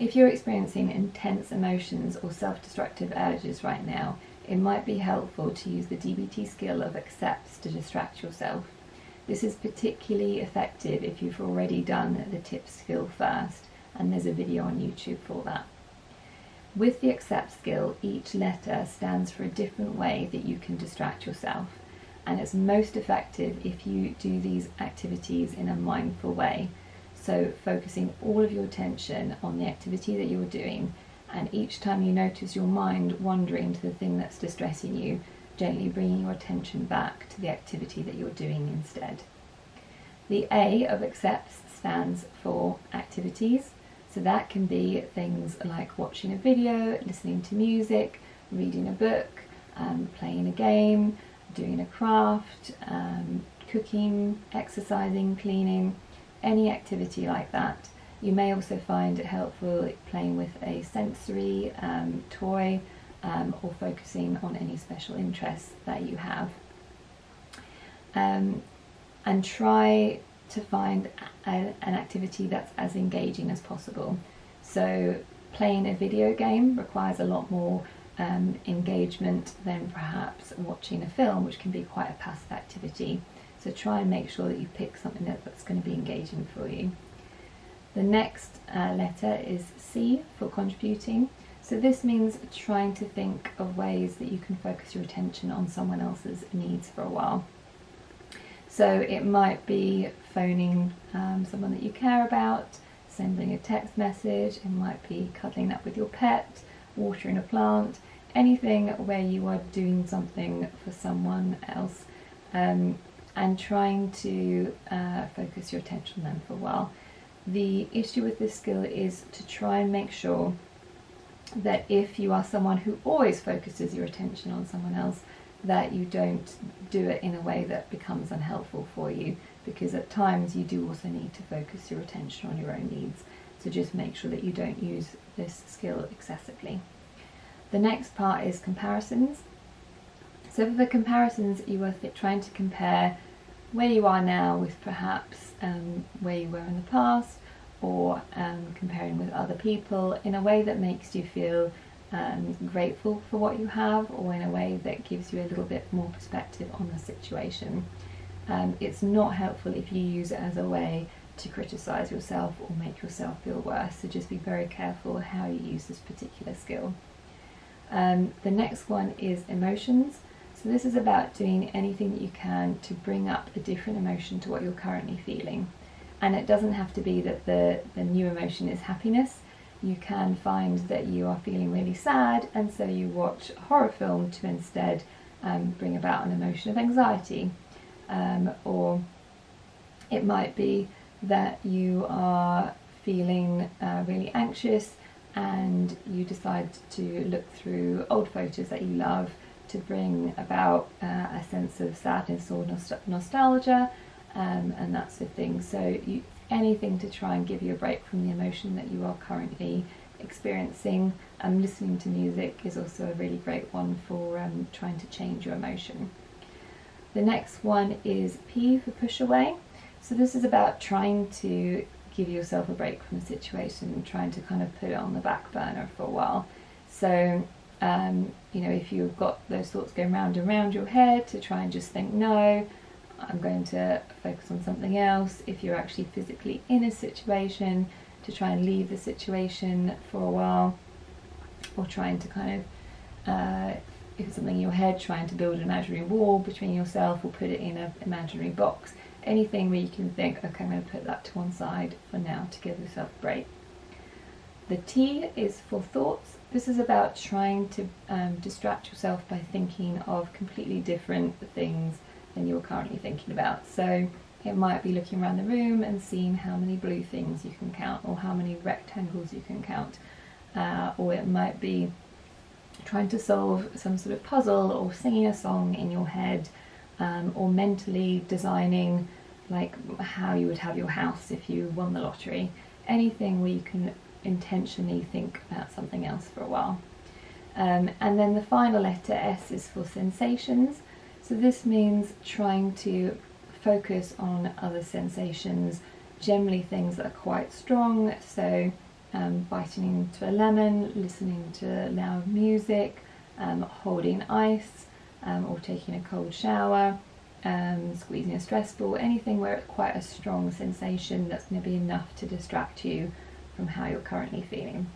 If you're experiencing intense emotions or self-destructive urges right now, it might be helpful to use the DBT skill of accepts to distract yourself. This is particularly effective if you've already done the tips skill first, and there's a video on YouTube for that. With the accept skill, each letter stands for a different way that you can distract yourself, and it's most effective if you do these activities in a mindful way. So focusing all of your attention on the activity that you're doing, and each time you notice your mind wandering to the thing that's distressing you, gently bringing your attention back to the activity that you're doing instead. The A of accepts stands for activities. So that can be things like watching a video, listening to music, reading a book, playing a game, doing a craft, cooking, exercising, cleaning, any activity like that. You may also find it helpful playing with a sensory toy or focusing on any special interests that you have. And try to find an activity that's as engaging as possible. So playing a video game requires a lot more engagement than perhaps watching a film, which can be quite a passive activity. So try and make sure that you pick something that's going to be engaging for you. The next letter is C for contributing. So this means trying to think of ways that you can focus your attention on someone else's needs for a while. So it might be phoning someone that you care about, sending a text message, it might be cuddling up with your pet, watering a plant, anything where you are doing something for someone else, and trying to focus your attention on them for a while. The issue with this skill is to try and make sure that if you are someone who always focuses your attention on someone else, that you don't do it in a way that becomes unhelpful for you, because at times you do also need to focus your attention on your own needs. So just make sure that you don't use this skill excessively. The next part is comparisons. So for the comparisons, you are trying to compare where you are now with perhaps where you were in the past, or comparing with other people in a way that makes you feel grateful for what you have, or in a way that gives you a little bit more perspective on the situation. It's not helpful if you use it as a way to criticize yourself or make yourself feel worse, so just be very careful how you use this particular skill. The next one is emotions. So this is about doing anything that you can to bring up a different emotion to what you're currently feeling. And it doesn't have to be that the new emotion is happiness. You can find that you are feeling really sad, and so you watch a horror film to instead bring about an emotion of anxiety. Or it might be that you are feeling really anxious, and you decide to look through old photos that you love to bring about a sense of sadness or nostalgia, and that sort of thing. So anything to try and give you a break from the emotion that you are currently experiencing. Listening to music is also a really great one for trying to change your emotion. The next one is P for push away. So this is about trying to give yourself a break from the situation and trying to kind of put it on the back burner for a while. So if you've got those thoughts going round and round your head, to try and just think, no, I'm going to focus on something else. If you're actually physically in a situation, to try and leave the situation for a while, or trying to kind of, if it's something in your head, trying to build an imaginary wall between yourself, or put it in an imaginary box. Anything where you can think, okay, I'm going to put that to one side for now to give yourself a break. The T is for thoughts. This is about trying to distract yourself by thinking of completely different things than you're currently thinking about. So it might be looking around the room and seeing how many blue things you can count, or how many rectangles you can count, or it might be trying to solve some sort of puzzle, or singing a song in your head, or mentally designing like how you would have your house if you won the lottery. Anything where you can intentionally think about something else for a while. And then the final letter, S, is for sensations. So this means trying to focus on other sensations, generally things that are quite strong. So biting into a lemon, listening to loud music, holding ice, or taking a cold shower, squeezing a stress ball, anything where it's quite a strong sensation that's going to be enough to distract you from how you're currently feeling.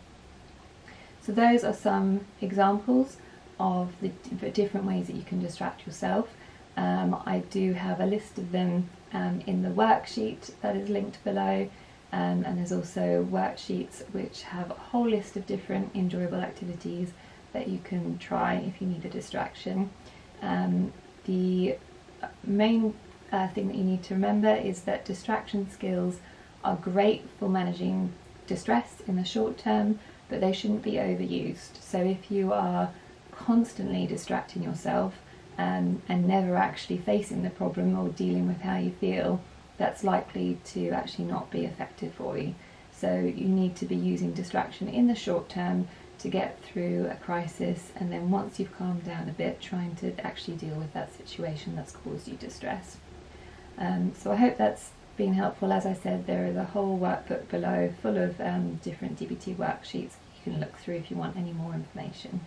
So those are some examples of the different ways that you can distract yourself. I do have a list of them in the worksheet that is linked below, and there's also worksheets which have a whole list of different enjoyable activities that you can try if you need a distraction. The main thing that you need to remember is that distraction skills are great for managing distress in the short term, but they shouldn't be overused. So if you are constantly distracting yourself and never actually facing the problem or dealing with how you feel, that's likely to actually not be effective for you. So you need to be using distraction in the short term to get through a crisis, and then once you've calmed down a bit, trying to actually deal with that situation that's caused you distress. So I hope that's been helpful. As I said, there is a whole workbook below full of different DBT worksheets you can look through if you want any more information.